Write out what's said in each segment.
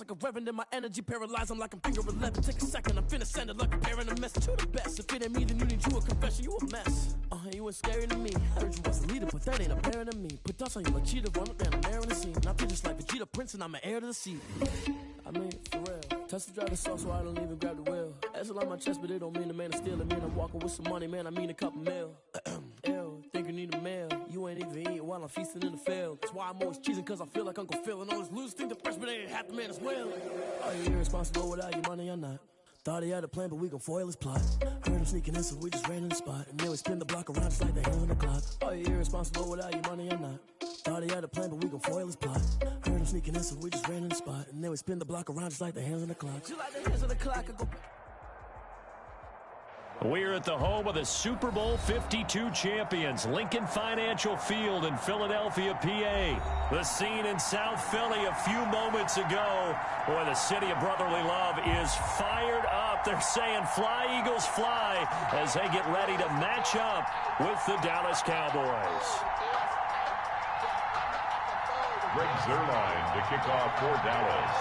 stress like a reverend in my energy. Paralyzed, I'm like I'm finger 11. Take a second, I'm finna send it like a parent a message to the best. If it ain't me, then you need you a confession. You a mess. You ain't scary to me. Heard you was a leader, but that ain't apparent to me. Put dust on you like cheetah, run up down the air in the scene. I feel just like Vegeta Prince, and I'm an heir to the seat. I mean, for real. Test the drive the sauce, so I don't even grab the wheel. That's on my chest, but it don't mean the man is stealing. Mean I'm walking with some money, man. I mean a couple mil. Ew, think you need a meal. You ain't even eating while I'm feasting in the field. That's why I'm always cheesing, cause I feel like Uncle Phil. And all this losers think the freshman ain't half the man as well. Are you irresponsible without your money or not? Thought he had a plan, but we gon' foil his plot. Heard him sneaking in, so we just ran in the spot. And then we spin the block around just like the hands on the clock. Are you irresponsible without your money or not? Thought he had a plan, but we gon' foil his plot. Heard him sneaking in, so we just ran in the spot. And then we spin the block around just like the hands on the clock. Just like the hands on the clock, I go back. We're at the home of the Super Bowl 52 champions, Lincoln Financial Field in Philadelphia, PA. The scene in South Philly a few moments ago. Boy, the city of brotherly love is fired up. They're saying fly, Eagles, fly, as they get ready to match up with the Dallas Cowboys. Greg Zuerlein to kick off for Dallas.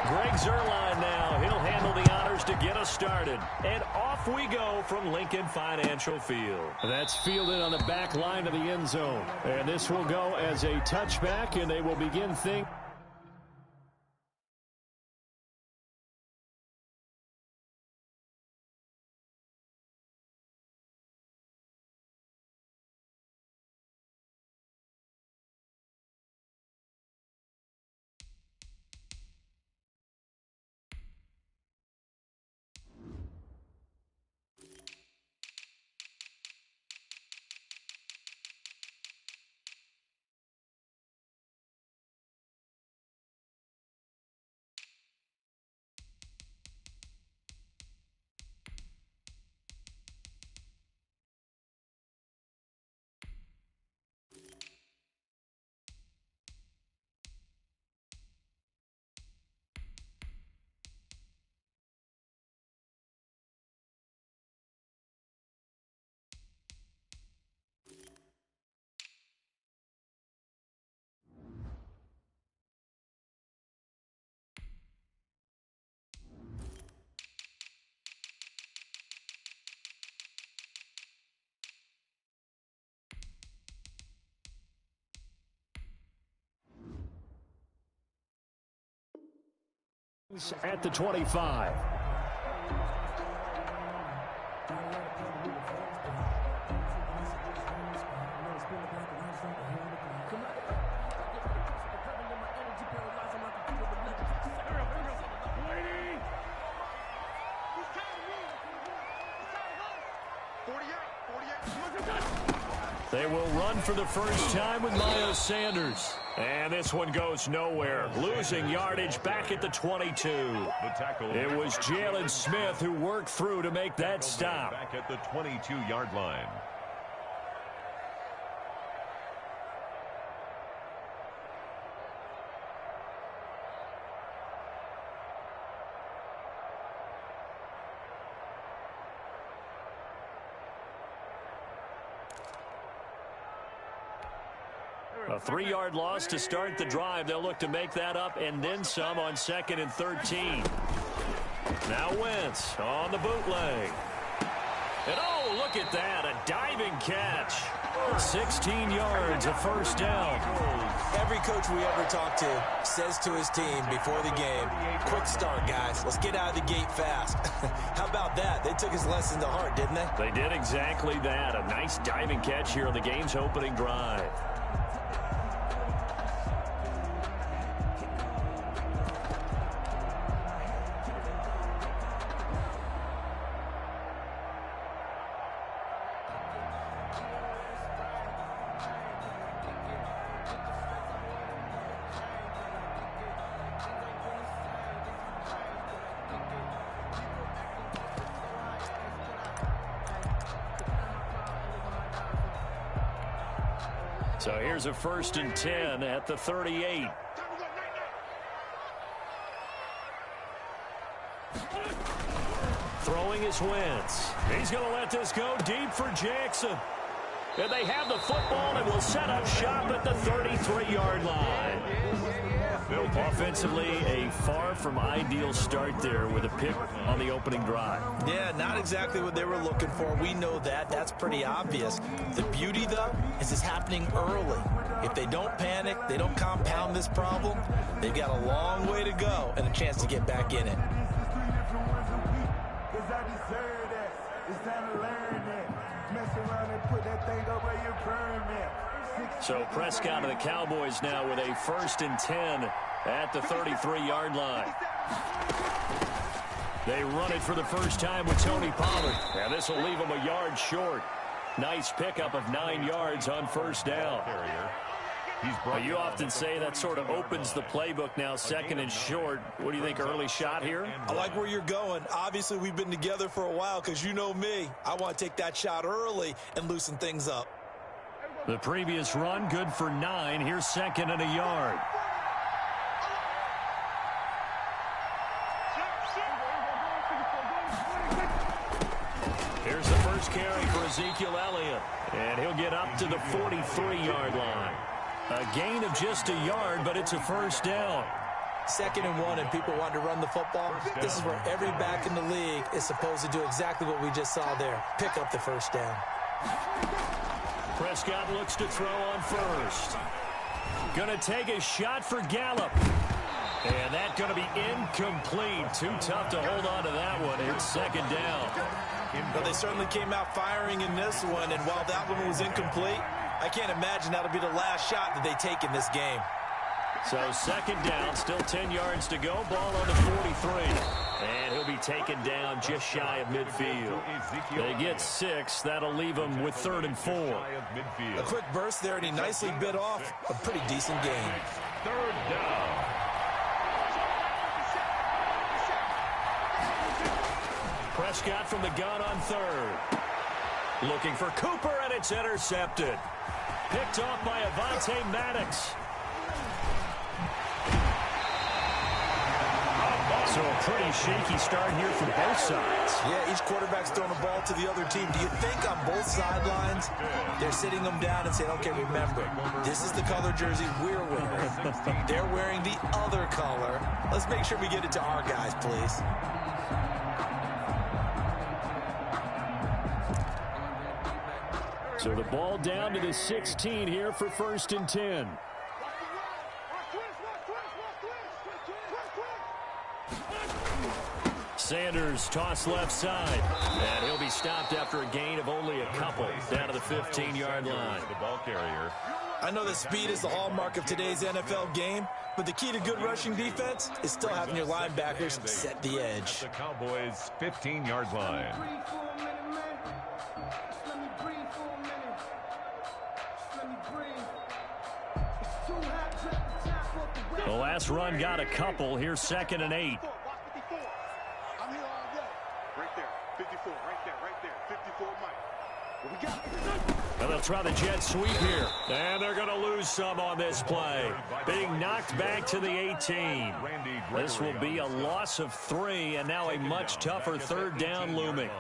Greg Zuerlein now. He'll handle the honors to get us started. And off we go from Lincoln Financial Field. That's fielded on the back line of the end zone. And this will go as a touchback, and they will begin things. At the 25. They will run for the first time with Miles Sanders. And this one goes nowhere. Losing yardage back at the 22. It was Jalen Smith who worked through to make that stop. Back at the 22-yard line. A 3-yard loss to start the drive. They'll look to make that up and then some on 2nd and 13. Now Wentz on the bootleg. And oh, look at that, a diving catch. 16 yards, a first down. Every coach we ever talk to says to his team before the game, quick start, guys. Let's get out of the gate fast. How about that? They took his lesson to heart, didn't they? They did exactly that. A nice diving catch here on the game's opening drive. So here's a 1st and 10 at the 38. Throwing is Wentz. He's going to let this go deep for Jackson. And they have the football and will set up shop at the 33-yard line. Offensively, a far from ideal start there with a pick on the opening drive. Yeah, not exactly what they were looking for. We know that. That's pretty obvious. The beauty, though, is it's happening early. If they don't panic, they don't compound this problem, they've got a long way to go and a chance to get back in it. So Prescott of the Cowboys now with a 1st and 10 at the 33-yard line. They run it for the first time with Tony Pollard. And this will leave them a yard short. Nice pickup of 9 yards on 1st down. You often say that sort of opens the playbook now, 2nd and short. What do you think, early shot here? I like where you're going. Obviously, we've been together for a while because you know me. I want to take that shot early and loosen things up. The previous run, good for 9. Here's 2nd and a yard. Here's the first carry for Ezekiel Elliott. And he'll get up to the 43-yard line. A gain of just a yard, but it's a 1st down. 2nd and 1, and people want to run the football. This is where every back in the league is supposed to do exactly what we just saw there. Pick up the 1st down. Prescott looks to throw on 1st. Going to take a shot for Gallup. And that's going to be incomplete. Too tough to hold on to that one. It's 2nd down. Well, they certainly came out firing in this one, and while that one was incomplete, I can't imagine that'll be the last shot that they take in this game. So 2nd down, still 10 yards to go. Ball on the 43. And he'll be taken down just shy of midfield. They get 6. That'll leave them with 3rd and 4. A quick burst there, and he nicely bit off a pretty decent gain. 3rd down. Prescott from the gun on 3rd. Looking for Cooper, and it's intercepted. Picked off by Avonte Maddox. So a pretty shaky start here for both sides. Yeah, each quarterback's throwing the ball to the other team. Do you think on both sidelines they're sitting them down and saying, okay, remember, this is the color jersey we're wearing. They're wearing the other color. Let's make sure we get it to our guys, please. So the ball down to the 16 here for 1st and 10. Sanders toss left side. And he'll be stopped after a gain of only a couple down to the 15-yard line. The ball carrier. I know that speed is the hallmark of today's NFL game, but the key to good rushing defense is still having your linebackers set the edge. The Cowboys' 15-yard line. The last run got a couple. Here's 2nd and 8. And they'll try the jet sweep here. And they're going to lose some on this play. Being knocked back to the 18. This will be a loss of 3, and now a much tougher 3rd down looming.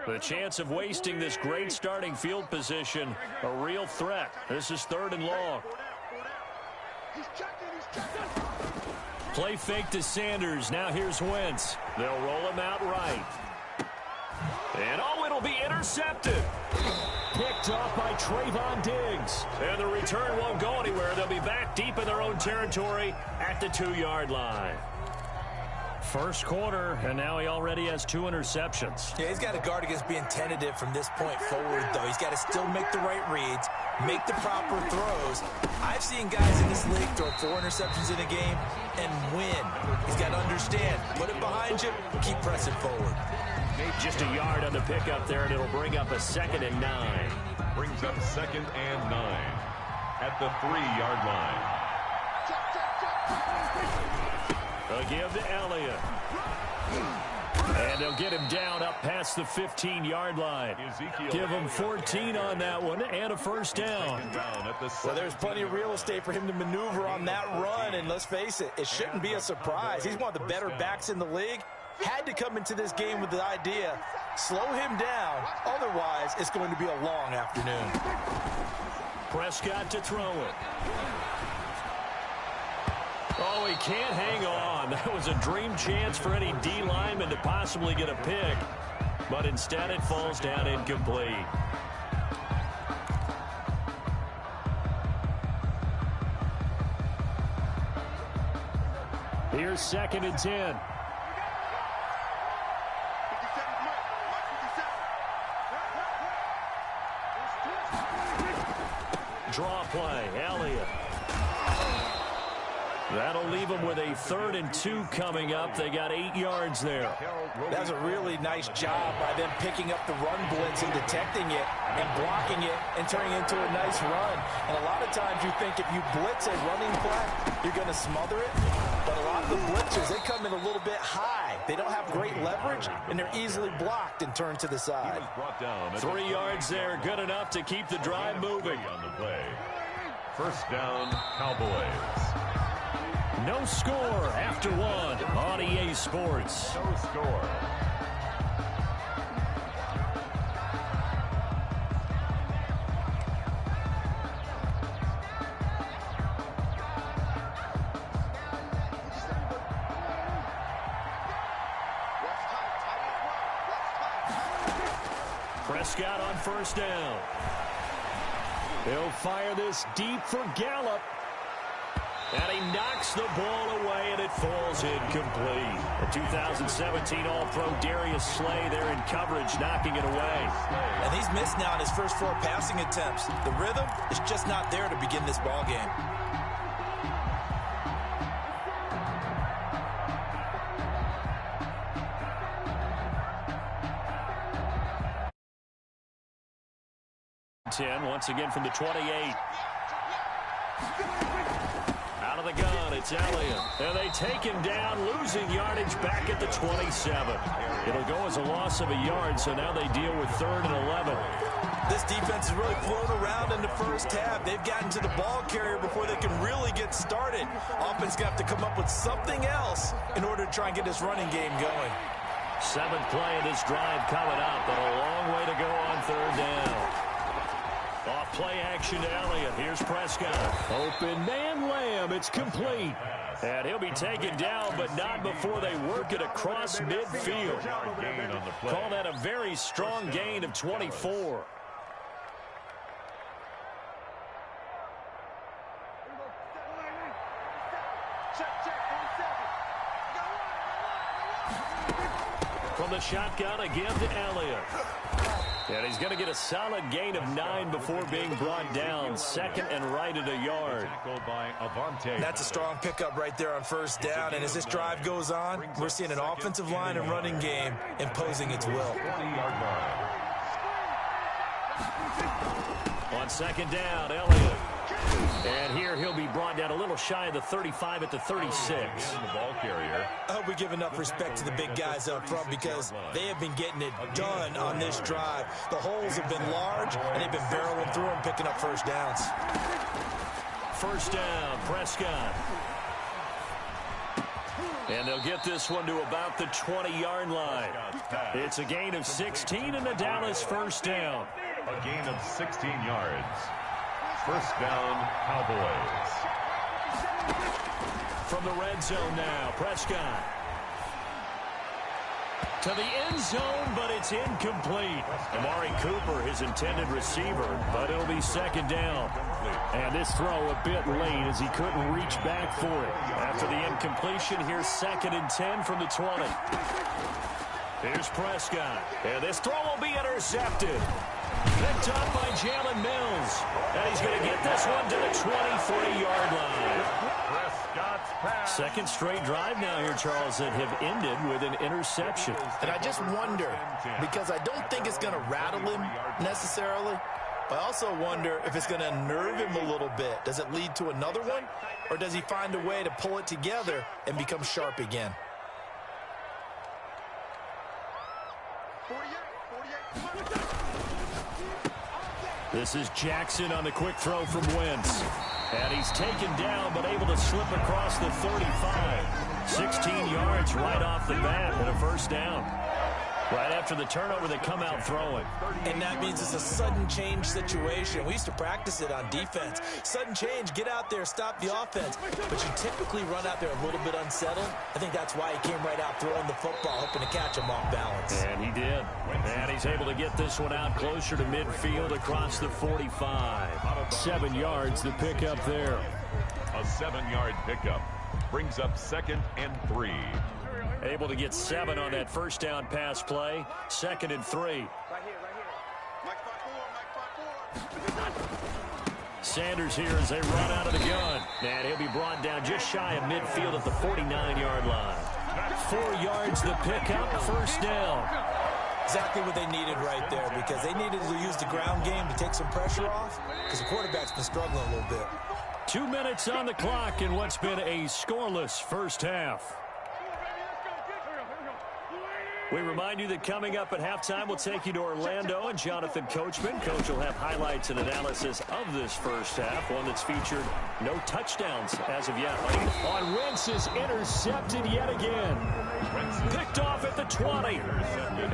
The chance of wasting this great starting field position, a real threat. This is 3rd and long. Play fake to Sanders. Now here's Wentz. They'll roll him out right. And it'll be intercepted. Picked off by Trayvon Diggs. And the return won't go anywhere. They'll be back deep in their own territory at the 2-yard line. First quarter, and now he already has 2 interceptions. Yeah, he's got to guard against being tentative from this point forward, though. He's got to still make the right reads, make the proper throws. I've seen guys in this league throw 4 interceptions in a game and win. He's got to understand, put it behind you, keep pressing forward. Just a yard on the pickup there, and it'll bring up a 2nd and 9. Brings up 2nd and 9 at the 3-yard line. They'll give to Elliott. And they'll get him down up past the 15-yard line. Give him 14 on that one and a 1st down. Well, there's plenty of real estate for him to maneuver on that run, and let's face it, it shouldn't be a surprise. He's one of the better backs in the league. had to come into this game with the idea, slow him down, otherwise it's going to be a long afternoon. Prescott to throw it. Oh, he can't hang on. That was a dream chance for any D lineman to possibly get a pick, but instead it falls down incomplete. Here's 2nd and 10. Draw play, Elliott. That'll leave them with a 3rd and 2 coming up. They got 8 yards there. That was a really nice job by them picking up the run blitz and detecting it and blocking it and turning it into a nice run. And a lot of times you think if you blitz a running play, you're going to smother it. But a lot of the blitzers, they come in a little bit high. They don't have great leverage, and they're easily blocked and turned to the side. 3 yards there, good enough to keep the drive moving. On the play. 1st down, Cowboys. No score after 1 on EA Sports. No score. Prescott on 1st down. He'll fire this deep for Gallup. And he knocks the ball away, and it falls incomplete. The 2017 All-Pro Darius Slay there in coverage, knocking it away. And he's missed now on his first 4 passing attempts. The rhythm is just not there to begin this ball game. Once again from the 28. Out of the gun, it's Elliott. And they take him down, losing yardage back at the 27. It'll go as a loss of a yard, so now they deal with 3rd and 11. This defense has really flown around in the first half. They've gotten to the ball carrier before they can really get started. Offense got to come up with something else in order to try and get this running game going. 7th play of this drive coming up, but a long way to go on 3rd down. Off play action to Elliott. Here's Prescott. Open man Lamb. It's complete. And he'll be taken down, but not before they work it across midfield. Call that a very strong gain of 24. From the shotgun again to Elliott. And he's going to get a solid gain of 9 before being brought down. 2nd and right at a yard. That's a strong pickup right there on 1st down. And as this drive goes on, we're seeing an offensive line and running game imposing its will. On 2nd down, Elliott. And here he'll be brought down a little shy of the 35 at the 36. The ball carrier. I hope we give enough respect to the big guys up front because they have been getting it done on this drive. The holes have been large, and they've been barreling through them, picking up 1st downs. 1st down, Prescott. And they'll get this one to about the 20-yard line. It's a gain of 16 and a Dallas 1st down. A gain of 16 yards. 1st down, Cowboys. From the red zone now, Prescott. To the end zone, but it's incomplete. Amari Cooper, his intended receiver, but it'll be 2nd down. And this throw a bit late as he couldn't reach back for it. After the incompletion, here's 2nd and 10 from the 20. Here's Prescott. And this throw will be intercepted. Picked up by Jalen Mills. And he's going to get this one to the 23-yard line. Prescott's pass. 2nd straight drive now here, Charles, that have ended with an interception. And I just wonder, because I don't think it's going to rattle him necessarily, but I also wonder if it's going to unnerve him a little bit. Does it lead to another one? Or does he find a way to pull it together and become sharp again? This is Jackson on the quick throw from Wentz. And he's taken down, but able to slip across the 35. 16 yards right off the bat and a first down. Right after the turnover, they come out throwing. And that means it's a sudden change situation. We used to practice it on defense. Sudden change, get out there, stop the offense. But you typically run out there a little bit unsettled. I think that's why he came right out throwing the football, hoping to catch him off balance. And he did. And he's able to get this one out closer to midfield across the 45. 7 yards to pick up there. A 7-yard pickup brings up 2nd and 3. Able to get 7 on that first down pass play. 2nd and 3. Sanders here as they run out of the gun. And he'll be brought down just shy of midfield at the 49-yard line. 4 yards to pick up, first down. Exactly what they needed right there, because they needed to use the ground game to take some pressure off, because the quarterback's been struggling a little bit. 2 minutes on the clock in what's been a scoreless first half. We remind you that coming up at halftime, we'll take you to Orlando and Jonathan Coachman. Coach will have highlights and analysis of this first half, one that's featured no touchdowns as of yet. On Wentz is intercepted yet again. Picked off at the 20.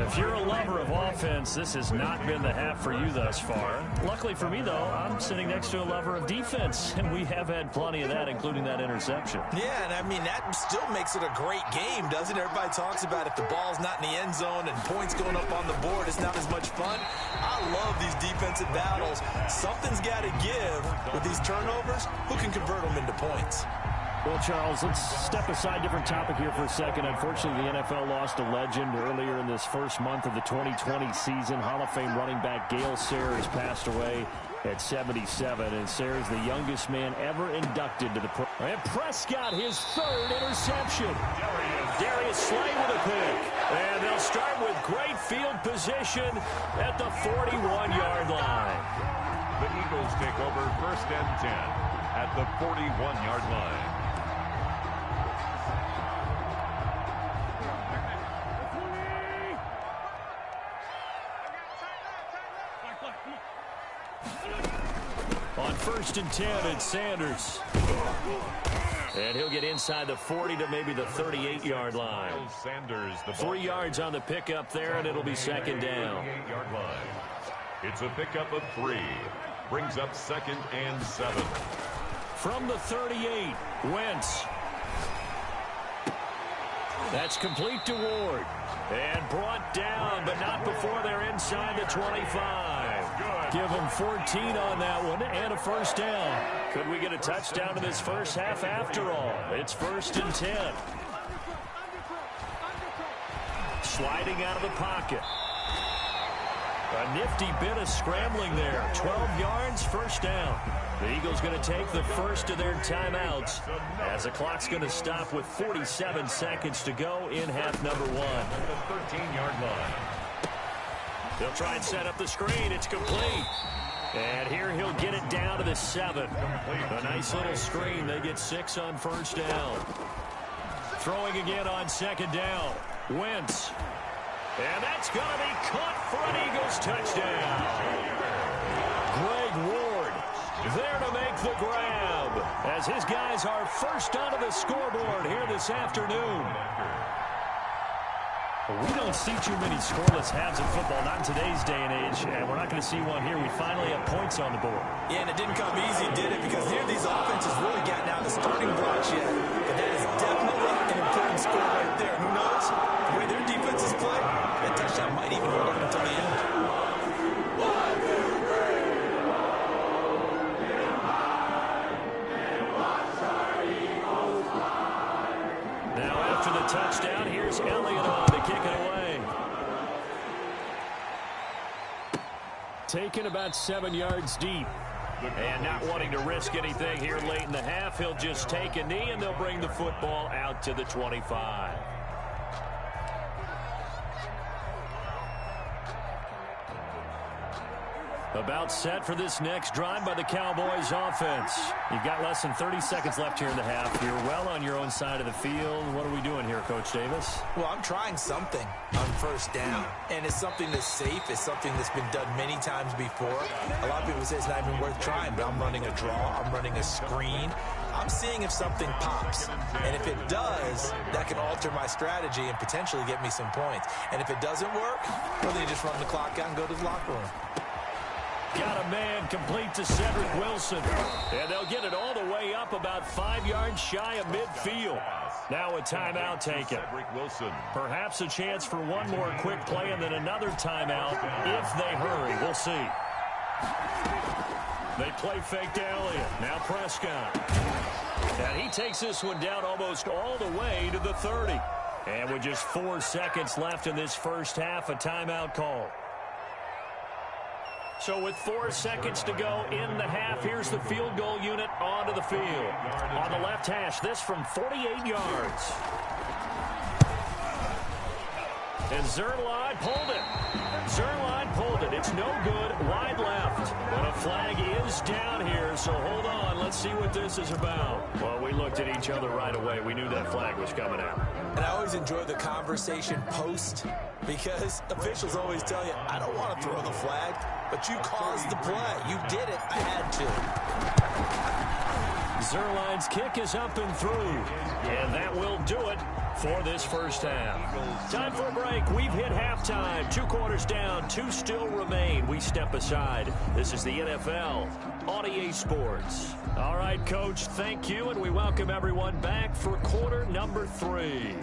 If you're a lover of offense, this has not been the half for you thus far. Luckily for me, though, I'm sitting next to a lover of defense, and we have had plenty of that, including that interception. Yeah, and I mean, that still makes it a great game, doesn't it? Everybody talks about if the ball's not in the end zone and points going up on the board, it's not as much fun. I love these defensive battles. Something's got to give with these turnovers. Who can convert them into points? Well, Charles, let's step aside, different topic here for a second. Unfortunately, the NFL lost a legend earlier in this first month of the 2020 season. Hall of Fame running back Gale Sayers passed away at 77, and Sayers, the youngest man ever inducted to the pro. And Prescott, his 3rd interception. Darius Slay with a pick. And they'll start with great field position at the 41-yard line. The Eagles take over 1st and 10 at the 41-yard line. On 1st and 10, it's Sanders. And he'll get inside the 40 to maybe the 38-yard line. Sanders, the 3 yards on the pickup there, and it'll be 2nd down. 38-yard line. It's a pickup of 3. Brings up 2nd and 7. From the 38, Wentz. That's complete to Ward. And brought down, but not before they're inside the 25. Give them 14 on that one and a first down. Could we get a touchdown in this first half after all? It's 1st and 10. Sliding out of the pocket. A nifty bit of scrambling there. 12 yards, first down. The Eagles going to take the first of their timeouts as the clock's going to stop with 47 seconds to go in half number 1. The 13-yard line. They'll try and set up the screen. It's complete. And here he'll get it down to the 7. A nice little screen. They get 6 on first down. Throwing again on 2nd down. Wentz. And that's going to be caught for an Eagles touchdown. Greg Ward there to make the grab as his guys are first onto the scoreboard here this afternoon. We don't see too many scoreless halves in football, not in today's day and age, and we're not going to see one here. We finally have points on the board. Yeah, and it didn't come easy, did it? Because here these offenses really gotten out the starting blocks yet. But that is definitely an important score right there. Who knows? The way their defenses play, that touchdown might even hold up until the end. Now after the touchdown, here's Elliott on to kick it away. Taken about 7 yards deep. And not wanting to risk anything here late in the half, he'll just take a knee and they'll bring the football out to the 25. About set for this next drive by the Cowboys offense. You've got less than 30 seconds left here in the half. You're well on your own side of the field. What are we doing here, Coach Davis? Well, I'm trying something on first down, and it's something that's safe. It's something that's been done many times before. A lot of people say it's not even worth trying, but I'm running a draw. I'm running a screen. I'm seeing if something pops, and if it does, that can alter my strategy and potentially get me some points. And if it doesn't work, well, then you just run the clock out and go to the locker room. Got a man complete to Cedric Wilson. And they'll get it all the way up about 5 yards shy of midfield. Now a timeout taken. Cedric Wilson. Perhaps a chance for one more quick play and then another timeout if they hurry. We'll see. They play fake to Elliott. Now Prescott. And he takes this one down almost all the way to the 30. And with just 4 seconds left in this first half, a timeout call. So with 4 seconds to go in the half, here's the field goal unit onto the field. On the left hash, this from 48 yards. And Zerline pulled it. Zerline pulled it. It's no good. Wide left. But a flag is down here, so hold on. Let's see what this is about. Well, we looked at each other right away. We knew that flag was coming out. And I always enjoy the conversation post because officials always tell you, I don't want to throw the flag, but you caused the play. You did it. I had to. Zerline's kick is up and through. And that will do it for this first half. Time for a break. We've hit halftime. 2 quarters down. 2 still remain. We step aside. This is the NFL on EA Sports. All right, Coach, thank you, and we welcome everyone back for quarter number 3.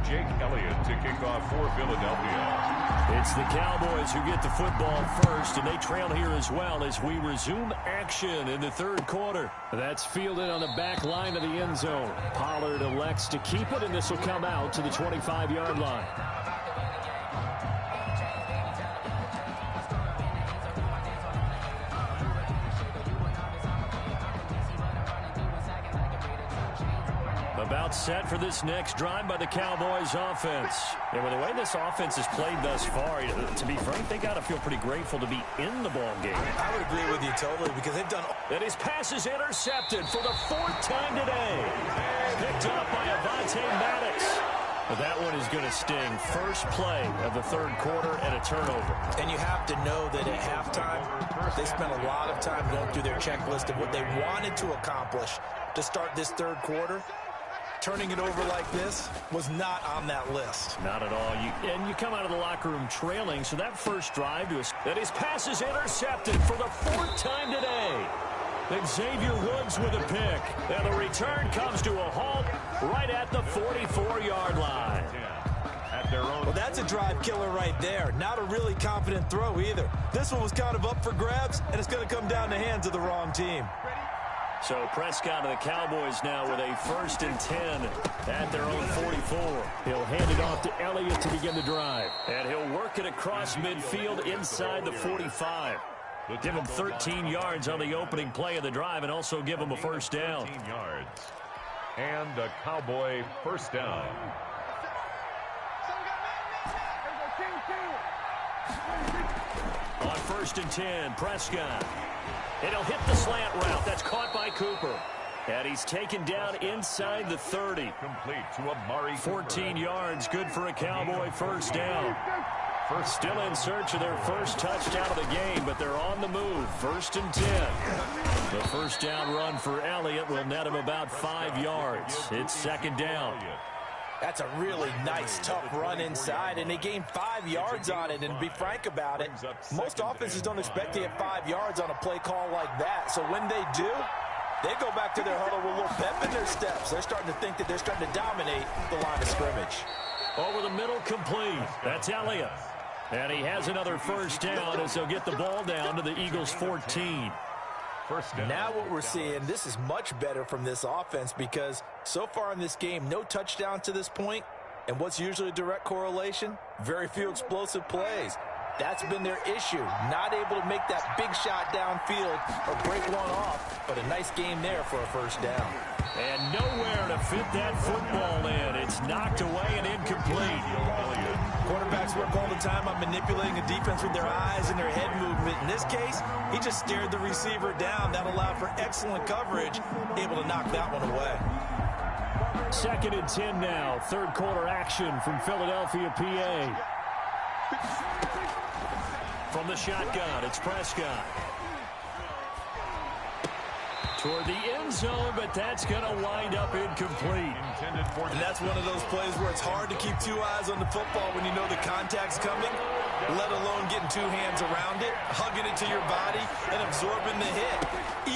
Jake Elliott to kick off for Philadelphia. It's the Cowboys who get the football first, and they trail here as well as we resume action in the third quarter. That's fielded on the back line of the end zone. Pollard elects to keep it, and this will come out to the 25-yard line. About set for this next drive by the Cowboys offense. And with the way this offense has played thus far, to be frank, they got to feel pretty grateful to be in the ball game. I would agree with you totally because they've done. And his pass is intercepted for the 4th time today. Picked up by Avonte Maddox. But that one is going to sting. First play of the third quarter and a turnover. And you have to know that at halftime, they spent a lot of time going through their checklist of what they wanted to accomplish to start this third quarter. Turning it over like this was not on that list. Not at all. You come out of the locker room trailing, so that first drive to us, that his pass is intercepted for the 4th time today. Xavier Woods with a pick. And the return comes to a halt right at the 44-yard line. Well, that's a drive killer right there. Not a really confident throw either. This one was kind of up for grabs, and it's going to come down the hands of the wrong team. So Prescott of the Cowboys now with a 1st and 10 at their own 44. He'll hand it off to Elliott to begin the drive. And he'll work it across midfield inside the 45. Give him 13 yards on the opening play of the drive and also give him a first down. 13 yards. And a Cowboy first down. On 1st and 10, Prescott. And he'll hit the slant route. That's caught by Cooper. And he's taken down inside the 30. Complete to Amari 14 yards, good for a Cowboy first down. Still in search of their first touchdown of the game, but they're on the move. 1st and 10. The first down run for Elliott will net him about 5 yards. It's 2nd down. That's a really nice, tough run inside, and they gained 5 yards on it. And to be frank about it, most offenses don't expect to get 5 yards on a play call like that. So when they do, they go back to their huddle with a little pep in their steps. They're starting to think that they're starting to dominate the line of scrimmage. Over the middle, complete. That's Elliott. And he has another first down as they'll get the ball down to the Eagles' 14. Now what we're seeing, this is much better from this offense because so far in this game, no touchdown to this point. And what's usually a direct correlation? Very few explosive plays. That's been their issue. Not able to make that big shot downfield or break one off. But a nice game there for a first down. And nowhere to fit that football in. It's knocked away and incomplete. Quarterbacks work all the time on manipulating a defense with their eyes and their head movement. In this case, he just stared the receiver down. That allowed for excellent coverage, able to knock that one away. 2nd and 10 now. Third quarter action from Philadelphia, PA. From the shotgun, it's Prescott. Toward the end zone, but that's going to wind up incomplete. And that's one of those plays where it's hard to keep two eyes on the football when you know the contact's coming, let alone getting two hands around it, hugging it to your body, and absorbing the hit.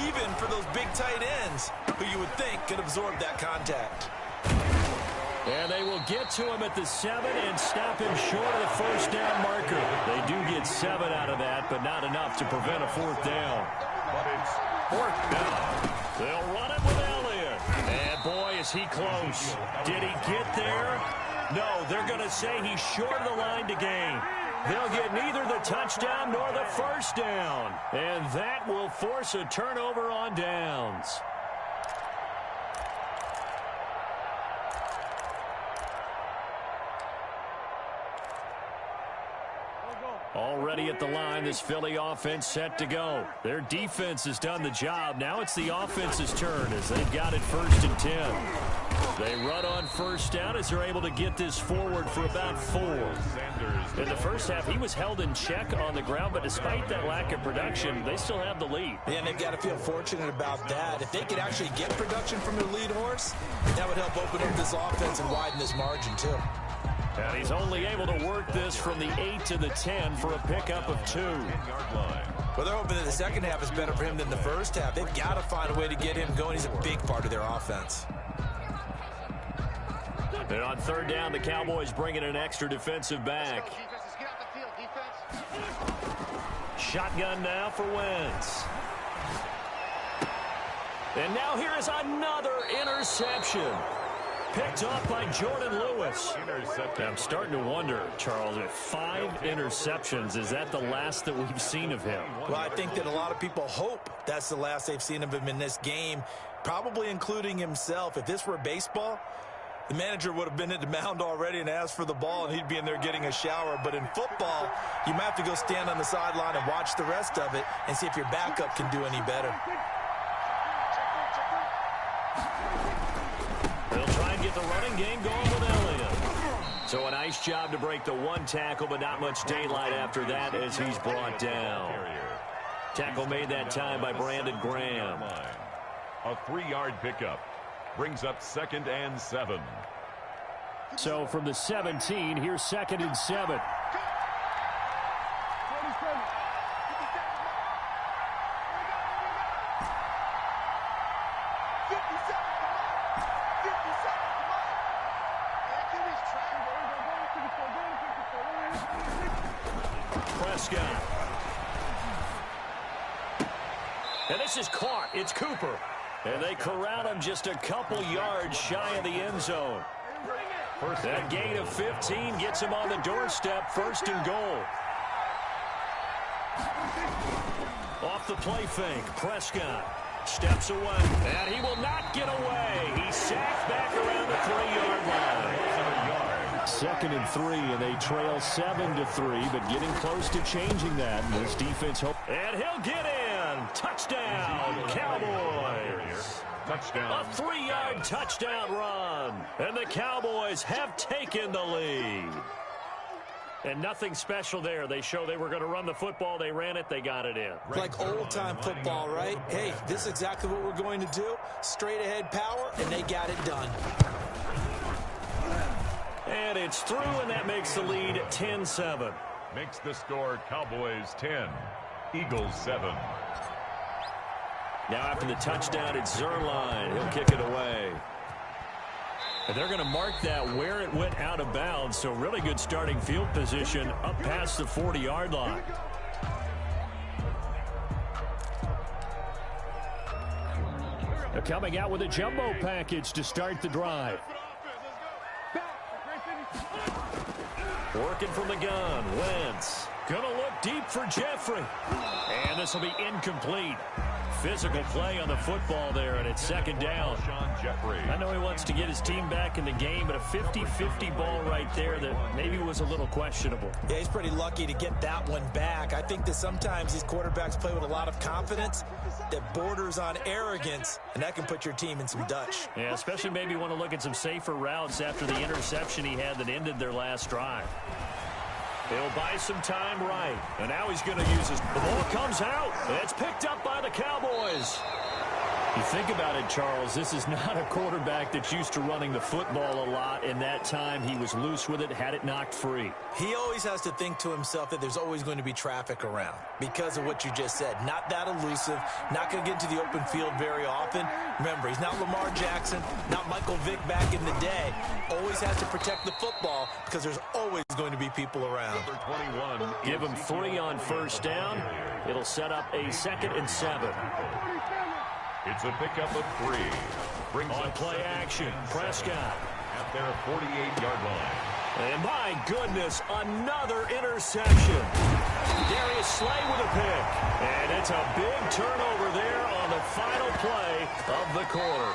Even for those big tight ends, who you would think could absorb that contact. And they will get to him at the 7 and stop him short of the first down marker. They do get 7 out of that, but not enough to prevent a 4th down. But it's 4th down. They'll run it with Elliott. And boy, is he close. Did he get there? No, they're going to say he's short of the line to gain. They'll get neither the touchdown nor the first down. And that will force a turnover on downs. Already at the line, this Philly offense set to go. Their defense has done the job. Now it's the offense's turn as they've got it 1st and 10. They run on first down as they're able to get this forward for about 4. In the first half, he was held in check on the ground, but despite that lack of production, they still have the lead. Yeah, and they've got to feel fortunate about that. If they could actually get production from their lead horse, that would help open up this offense and widen this margin, too. And he's only able to work this from the 8 to the 10 for a pickup of 2. Well, they're hoping that the second half is better for him than the first half. They've got to find a way to get him going. He's a big part of their offense. And on 3rd down, the Cowboys bring in an extra defensive back. Shotgun now for Wentz. And now here is another interception. Picked off by Jordan Lewis. I'm starting to wonder, Charles, if 5 interceptions, is that the last that we've seen of him? Well, I think that a lot of people hope that's the last they've seen of him in this game, probably including himself. If this were baseball, the manager would have been at the mound already and asked for the ball, and he'd be in there getting a shower. But in football, you might have to go stand on the sideline and watch the rest of it and see if your backup can do any better. They'll try and get the running game going with Elliott. So a nice job to break the 1 tackle, but not much daylight after that as he's brought down. Tackle made that time by Brandon Graham. A 3-yard pickup brings up 2nd and 7. So from the 17, here's 2nd and 7. Prescott. And this is caught. It's Cooper. And they corral him just a couple yards shy of the end zone. That gain of 15 gets him on the doorstep, 1st and goal. Off the play fake, Prescott steps away. And he will not get away. He's sacked back around the 3-yard line. 2nd and 3, and they trail 7-3, but getting close to changing that. And this defense and he'll get in. Touchdown, Cowboys. Touchdown. A 3-yard touchdown run. And the Cowboys have taken the lead. And nothing special there. They show they were going to run the football. They ran it. They got it in. Like old-time football, right? Hey, this is exactly what we're going to do. Straight-ahead power, and they got it done. And it's through, and that makes the lead 10-7. Makes the score Cowboys 10, Eagles 7. Now after the touchdown, it's Zerline. He'll kick it away. And they're going to mark that where it went out of bounds. So really good starting field position up past the 40-yard line. They're coming out with a jumbo package to start the drive. Working from the gun, Wentz. Gonna look deep for Jeffrey. And this will be incomplete. physical play on the football there, and it's second down. I know he wants to get his team back in the game, but a 50-50 ball right there that maybe was a little questionable. Yeah, he's pretty lucky to get that one back. I think that sometimes these quarterbacks play with a lot of confidence that borders on arrogance, and that can put your team in some Dutch. Yeah, especially maybe want to look at some safer routes after the interception he had that ended their last drive. He'll buy some time right. And now he's going to use his... The ball comes out. It's picked up by the Cowboys. You think about it, Charles, this is not a quarterback that's used to running the football a lot. In that time, he was loose with it, had it knocked free. He always has to think to himself that there's always going to be traffic around because of what you just said. Not that elusive, not going to get into the open field very often. Remember, he's not Lamar Jackson, not Michael Vick back in the day. Always has to protect the football because there's always going to be people around. Give him 3 on first down. It'll set up a 2nd and 7. It's a pickup of 3. Brings on play action, Prescott at their 48-yard line. And my goodness, another interception. Darius Slay with a pick. And it's a big turnover there on the final play of the quarter.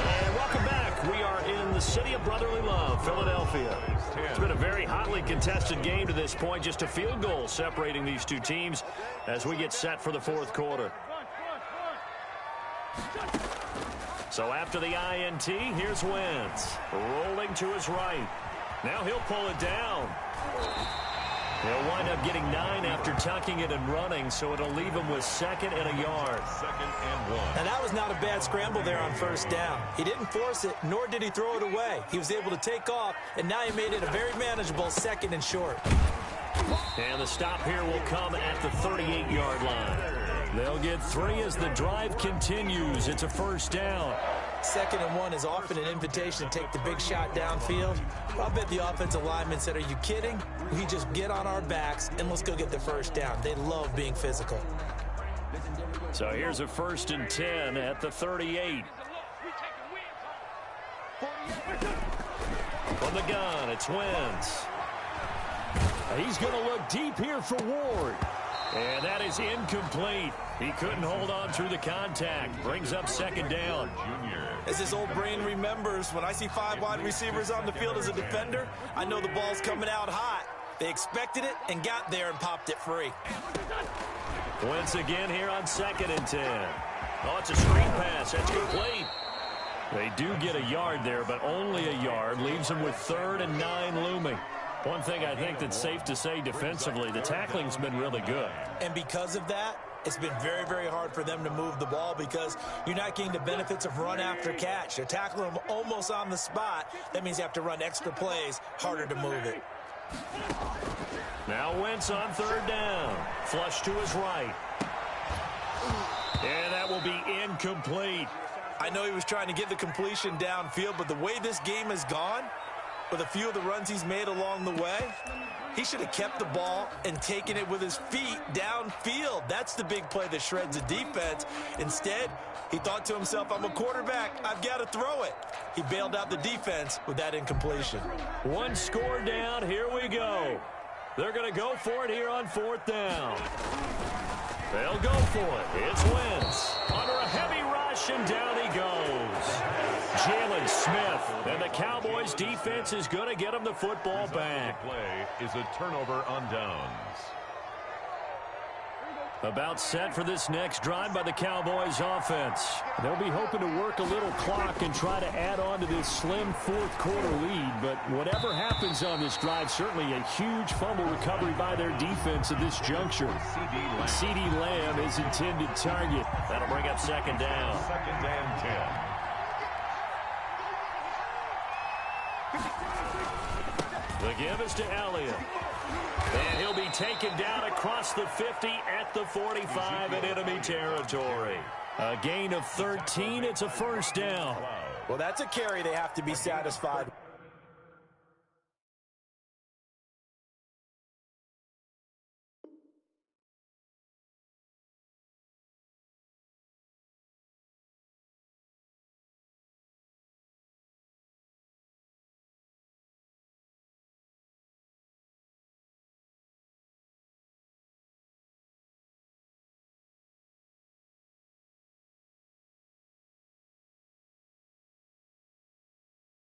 And welcome back. We are in the city of brotherly love, Philadelphia. It's been a very hotly contested game to this point. Just a field goal separating these two teams as we get set for the fourth quarter. So after the INT, here's Wentz. Rolling to his right. Now he'll pull it down. He'll wind up getting 9 after tucking it and running, so it'll leave him with 2nd and a yard. 2nd and 1. Now that was not a bad scramble there on first down. He didn't force it, nor did he throw it away. He was able to take off, and now he made it a very manageable 2nd and short. And the stop here will come at the 38-yard line. They'll get 3 as the drive continues. It's a first down. 2nd and 1 is often an invitation to take the big shot downfield. I bet the offensive lineman said, are you kidding? We just get on our backs and let's go get the first down. They love being physical. So here's a 1st and 10 at the 38. From the gun, it's Wentz. He's going to look deep here for Ward. And that is incomplete. He couldn't hold on through the contact. Brings up 2nd down. As his old brain remembers, when I see 5 wide receivers on the field as a defender, I know the ball's coming out hot. They expected it and got there and popped it free. Once again here on 2nd and 10. Oh, it's a screen pass. That's complete. They do get a yard there, but only a yard. Leaves them with 3rd and 9 looming. One thing I think that's safe to say defensively, the tackling's been really good. And because of that, it's been very, very hard for them to move the ball because you're not getting the benefits of run after catch. They're tackling them almost on the spot. That means you have to run extra plays, harder to move it. Now Wentz on 3rd down. Flush to his right. And that will be incomplete. I know he was trying to get the completion downfield, but the way this game has gone, with a few of the runs he's made along the way, he should have kept the ball and taken it with his feet downfield. That's the big play that shreds a defense. Instead, he thought to himself, I'm a quarterback, I've got to throw it. He bailed out the defense with that incompletion. 1 score down, here we go. They're going to go for it here on 4th down. They'll go for it. It's Wentz. Under a heavy rush, and down he goes. Jalen Smith. And the Cowboys defense is going to get him the football back. The play is a turnover on downs. About set for this next drive by the Cowboys offense. They'll be hoping to work a little clock and try to add on to this slim fourth quarter lead. But whatever happens on this drive, certainly a huge fumble recovery by their defense at this juncture. CeeDee Lamb is intended target. That'll bring up 2nd down. 2nd and 10. The give is to Elliott. And he'll be taken down across the 50 at the 45 in enemy territory. A gain of 13. It's a first down. Well, that's a carry they have to be satisfied with.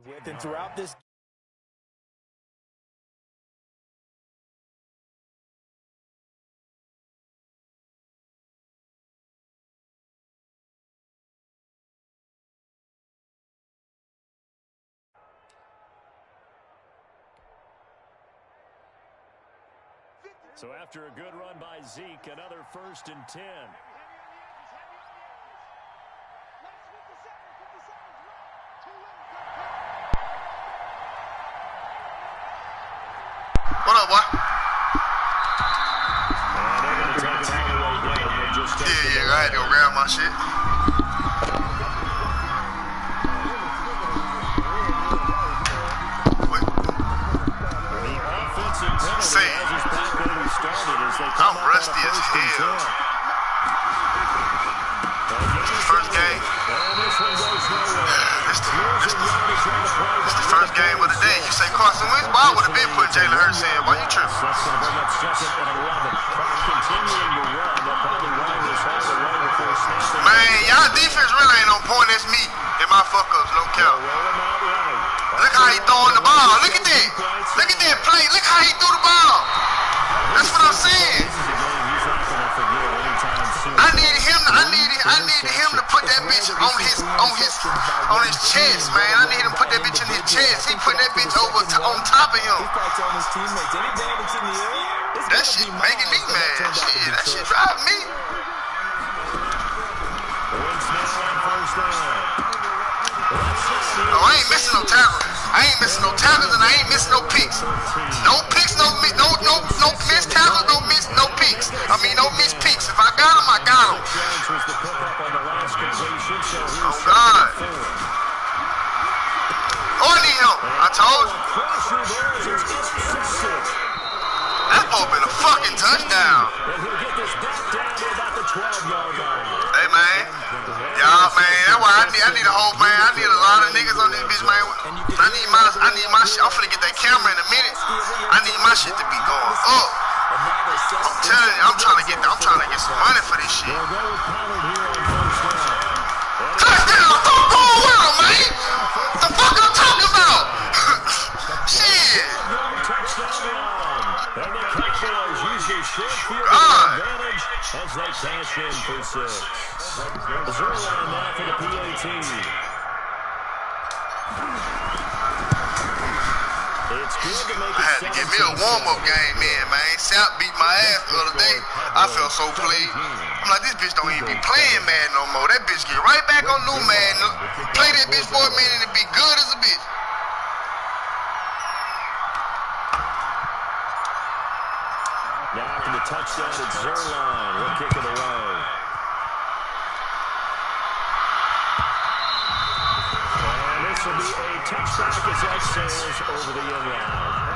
And throughout this So after a good run by Zeke, another 1st and 10. What up, boy? Yeah, I had to go grab my shit. Say, I'm rusty as hell. First game. It's the first game of the day. You say Carson Wentz? Well, I would have been putting Jalen Hurts in. Why you tripping? Man, y'all defense really ain't on point. That's me and my fuck-ups, no count. Look how he throwing the ball. Look at that. Look at that play. Look how he threw the ball. That's what I'm saying. I needed him to put that bitch on his chest, man. I need him to put that bitch in his chest. He put that bitch over on top of him. That shit making me mad. Shit, that shit driving me. No, I ain't missing no tackles. I ain't missing no tackles and I ain't missing no picks. No picks, no missed tackles, no picks. I mean, no missed picks. If I got them, I got them. Oh, God. Oh, I need help. I told you. That ball been a fucking touchdown. Hey, man. Y'all, man, that's why I need a whole, man. I need a lot of niggas on this bitch, man. I need my shit. I'm finna get that camera in a minute. I need my shit to be going up. I'm telling you, I'm trying to get some money for this shit. Touchdown! Throw the ball with him, man. The fuck I'm talking about? Shit. God. As they cash in for 6. Zerline now for the PAT. It's good to make I had to get me a warm-up game in, man. Sap beat my ass the other day. I felt so pleased. I'm like, this bitch don't even be playing Madden no more. That bitch get right back on new Madden. Play that bitch for a minute and be good as a bitch. Now after the touchdown, it's Zerline. He'll kick it away. And this will be a touchback as that sails over the end line.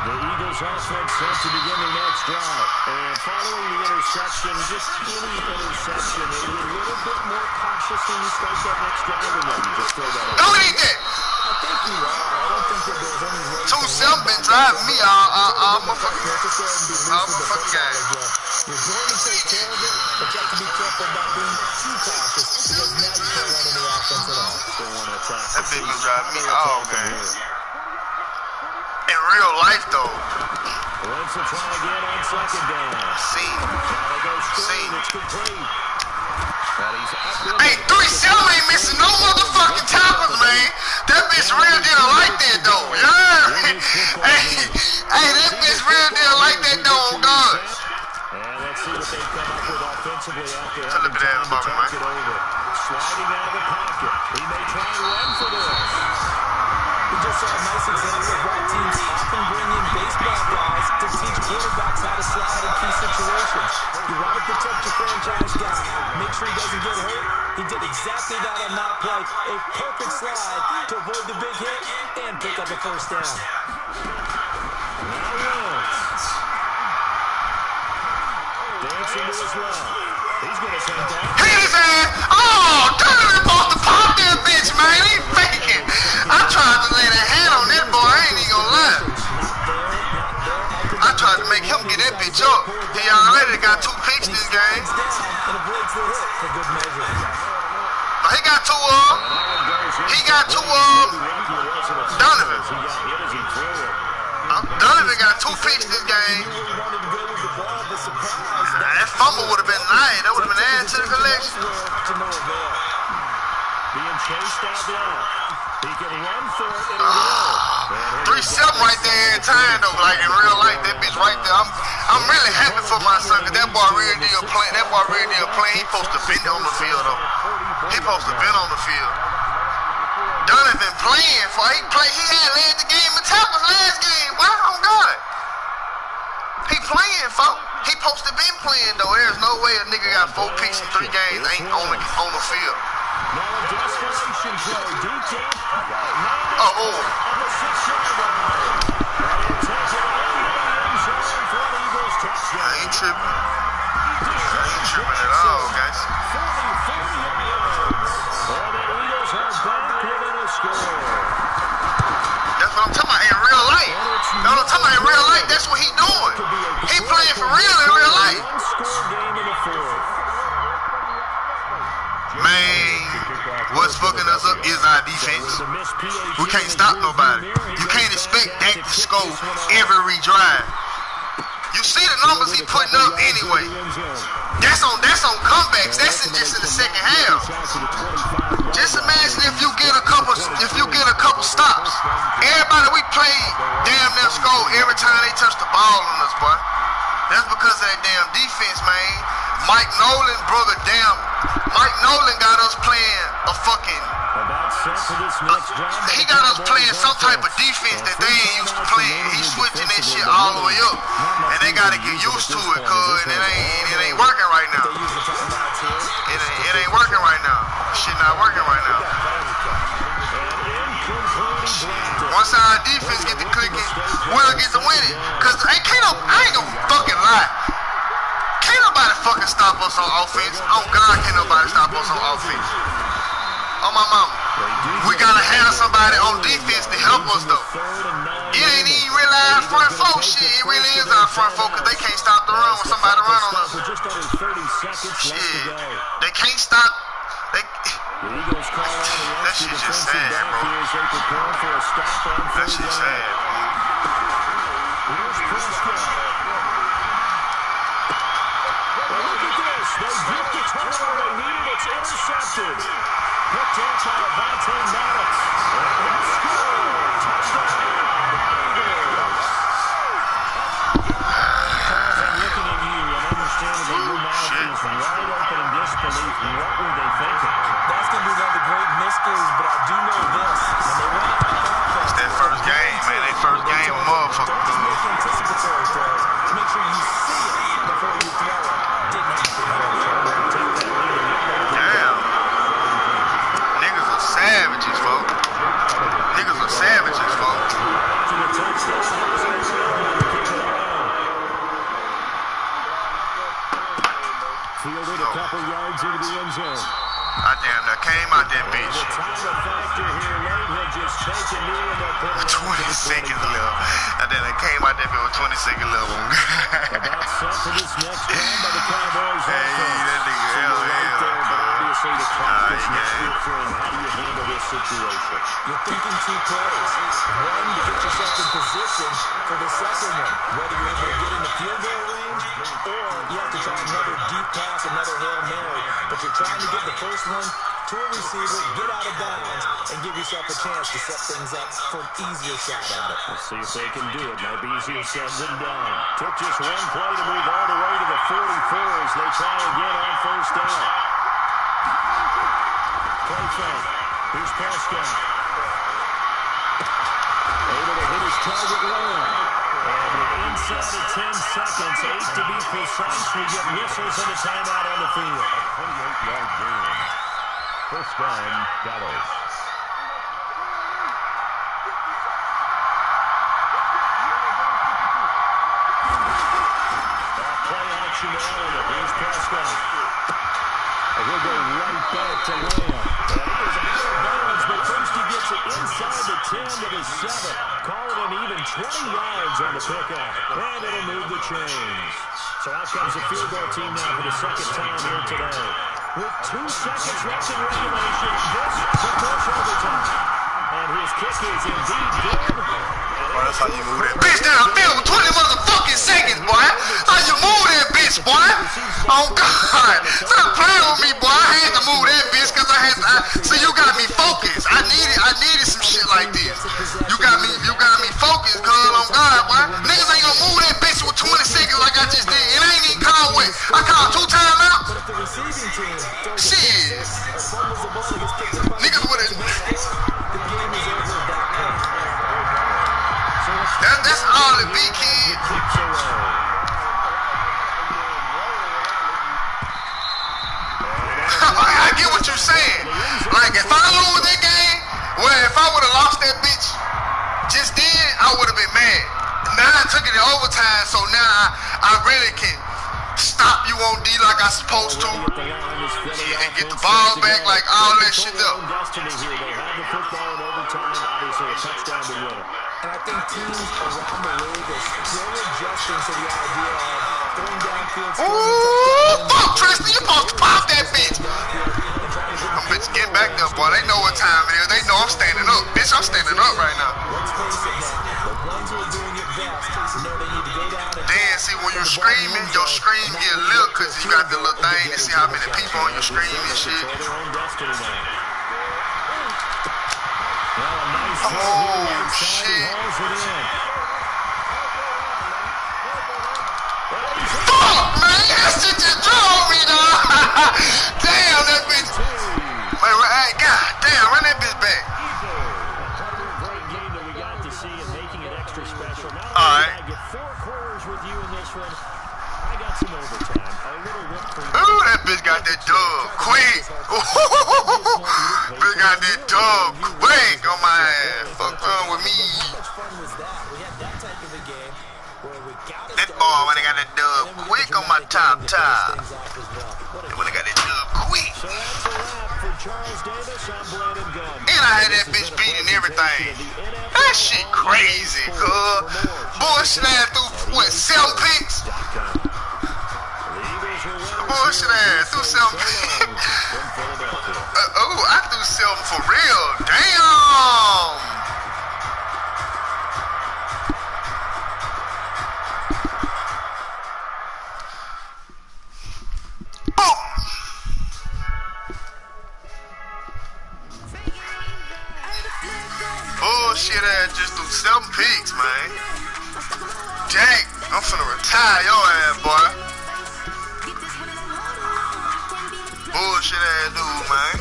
The Eagles offense set to begin the next drive. And following the interception, just any interception, a little bit more cautious when you start that next drive. And then you just throw that out. Don't eat that. I think you are. I don't think that there's any way. 2-7 been driving me all motherfucking game. You're going to take care of it, but you have to be careful about being too cautious because now you can't run any offense at all. That bitch been driving me all game. In real life, though. Wentz will try again on second down. See. It's complete. Hey, 3-7 ain't missing no motherfucking tackles, man. That bitch real deal like that, though. Yeah. Hey, that bitch real deal like that, though, on God. And let's see what they come up with offensively after Look at that, having time to talk it over. Sliding out of the pocket. He may try and run for this. We just saw a nice example of why teams often bring in baseball guys to teach quarterbacks how to slide in key situations. You want to protect your franchise guy, make sure he doesn't get hurt. He did exactly that on that play. A perfect slide to avoid the big hit and pick up a first down. Dancing to his left. He's going to take that. Hit his ass. Oh, Turner supposed to pop that bitch, man. He faking. I tried to lay that hand on that boy. I ain't even gonna lie. I tried to make him get that bitch up. He already got 2 picks this game. And avoids the hit for good measure. He got two of them. He got two of them. Donovan. Donovan got 2 picks this game. That fumble would have been nice. That would have been added to the collection. Being chased out left. He can run for it. It'll roll. 3-7 right there in time though. Like in real life, that bitch right there. I'm really happy for my son because that boy really did play. That boy really did play. He supposed to been on the field though. He supposed to been on the field. Donovan playing for he had led the game in tackles last game. Why? Oh God. He playing, folks. He supposed to been playing though. There's no way a nigga got 4 picks in 3 games ain't on the field. Now a desperation play deep down. Oh. I ain't tripping. I ain't tripping at all, guys. That's what I'm talking about in real life. No, I'm talking about in real life. That's what he doing. He playing for real in real life. Man, what's fucking us up is our defense. We can't stop nobody. You can't expect Dak to score every drive. You see the numbers he putting up anyway. That's on comebacks. That's just in the second half. Just imagine if you get a couple stops. Everybody we play damn near score every time they touch the ball on us, boy. That's because of that damn defense, man. Mike Nolan got us playing a fucking. He got us playing some type of defense that they ain't used to playing. He's switching that shit all the way up, and they gotta get used to it, cause it ain't working right now. It ain't working right now. Shit not working right now. Once our defense get to clicking, we'll get to winning. Cause I ain't gonna fucking lie. Can't nobody fucking stop us on offense. Oh God, can't nobody stop us on offense. Oh my mama. We gotta have somebody on defense to help us though. It ain't even really our front four shit. It really is our front four because they can't stop the run when somebody run on us. Shit. They can't stop. That shit just sad, bro. That shit sad. Look at this. They get the turnover they needed. It's intercepted. Picked off by Avante Maddox. And they score. Touchdown. Eagles. Charles, I'm looking at you and understanding your mouth is wide open in disbelief. What were they thinking? That's going to be one of the great mysteries, but I do know this. When they run out of offense, It's that first game, man. That first game, a motherfucker. don't make anticipatory throws. Make sure you see it before you throw it. Didn't happen. Damn. Niggas are savages, folks. Niggas are savages, folks. Fielded a couple yards into the end zone. I damn that came out that bitch. Factor here late had just taken me and they'll put it 20 seconds left. And then I came out there with 20 seconds left. about set for this next round by the Cowboys. Hey, that nigga hell, Obviously, the clock is not your friend. How do you handle this situation? You're thinking 2 plays. One, to get yourself in position for the second one. Whether you're able to get in the field goal range or you have to try another deep pass, another Hail Mary. But you're trying to get the first one to a receiver, get out of bounds, and give yourself a chance to set things up for an easier shot at it. Let's see if they can do it. Might be easier said than done. Took just one play to move all the way to the 44 as they try again on first down. Play fake. Here's Prescott. Able to hit his target low. And with inside of 10 seconds, 8 to be precise, we get whistles and a timeout on the field. 28-yard gain. First down, Dallas. Play action earlier. Here's Prescott. And he'll go right back to Lamb. And he is out of bounds, but first he gets it inside the 10 to the 7. Call it an even 20 yards on the pickup. And it'll move the chains. So out comes the field goal team now for the second time here today. with 2 seconds left in regulation. This will push overtime. And his kick is indeed good. Oh, that's how you move that bitch downfield with 20 motherfucking seconds, boy. How you move that bitch, boy? Oh, God. Stop playing with me, boy. I had to move that bitch because I had to. So you got me focused. I needed some shit like this. You got me focused, cuz, on God, boy. Niggas ain't gonna move that bitch with 20 seconds like I just did. It ain't even called what? I called 2 timeouts? Shit. Niggas would've. That's all it be, kid. I get what you're saying. Like, if I lose that game, well, if I would have lost that bitch just then, I would have been mad. Now I took it in overtime, so now I really can stop you on D like I supposed to and get the ball back, like all that shit up. And I think teams around the league are still adjusting to the idea of throwing downfield. Ooh, fuck, Tristan, you supposed to pop that bitch. Them bitches get back there, boy. They know what time it is. They know I'm standing up. Bitch, I'm standing up right now. Then, see, when you're screaming, your scream get lit because you got the little thing to see how many people on your scream and shit. Oh, shit. Fuck, man. That shit just drove me, dog. Damn, that bitch. Hey, God damn, run that bitch back. All right. Ooh, that bitch got that dub quick. Bitch got that dub quick on my ass. Fuck wrong with me. That boy when they got that dub quick on my top. When they got that dub quick. And I had that bitch beating everything. That shit crazy, cuz. Bullshit ass through, what, 7 picks? Bullshit ass threw 7 picks. Oh, I threw 7 for real. Damn. Boom. Bullshit ass just threw 7 picks, man. Jack, I'm finna retire your ass, boy. Bullshit ass dude, man.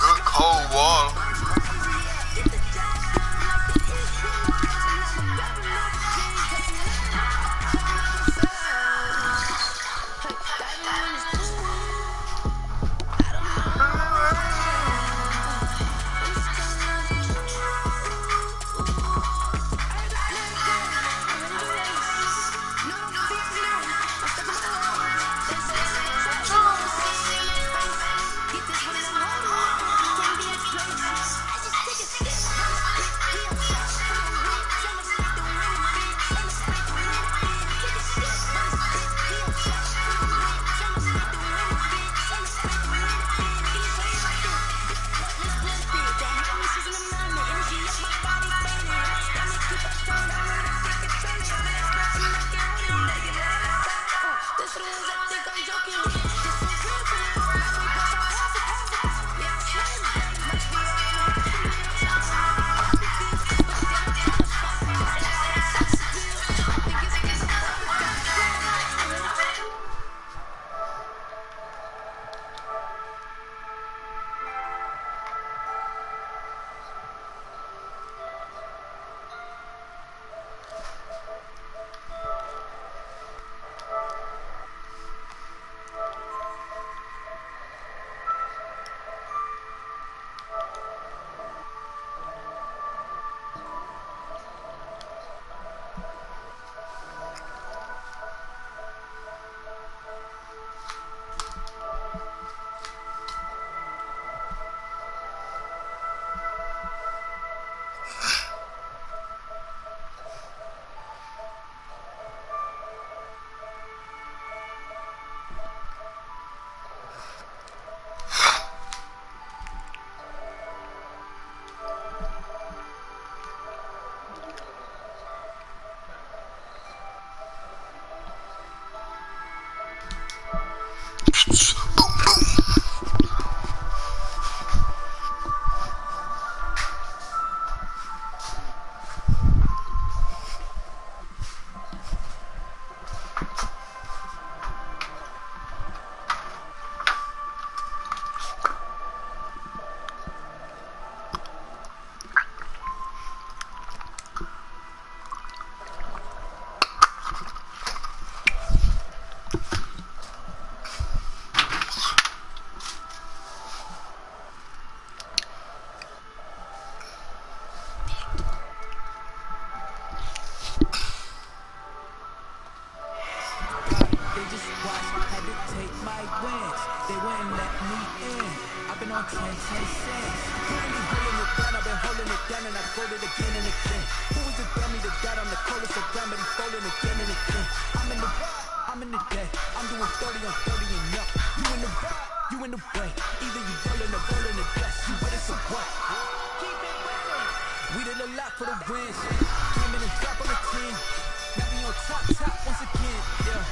Good cold water. let me in. I've been on 10 cents. You really holding it down, I've been holding it down, and I fold it again and again. Who was the dummy that died on the coldest of ground, but he folding again and again. I'm in the day, I'm doing 30 on 30 and up. You in the way, either you rolling the dust, you with us or what? Keep it running. We did a lot for the wins, came in and drop on the team. Now we on top once again, yeah.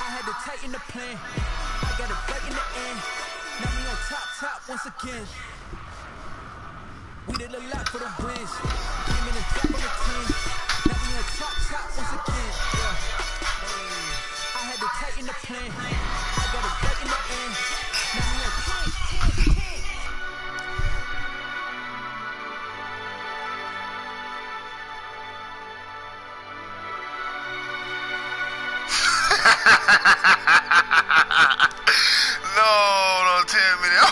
I had to tighten the plan, I got it right in the end. Now we on top once again. We did a lot for the wins, came in and drop on the team. Now we on top once again, yeah. I had to tighten the plan, I got it right in the end. Now we on 10. No, don't tell me that.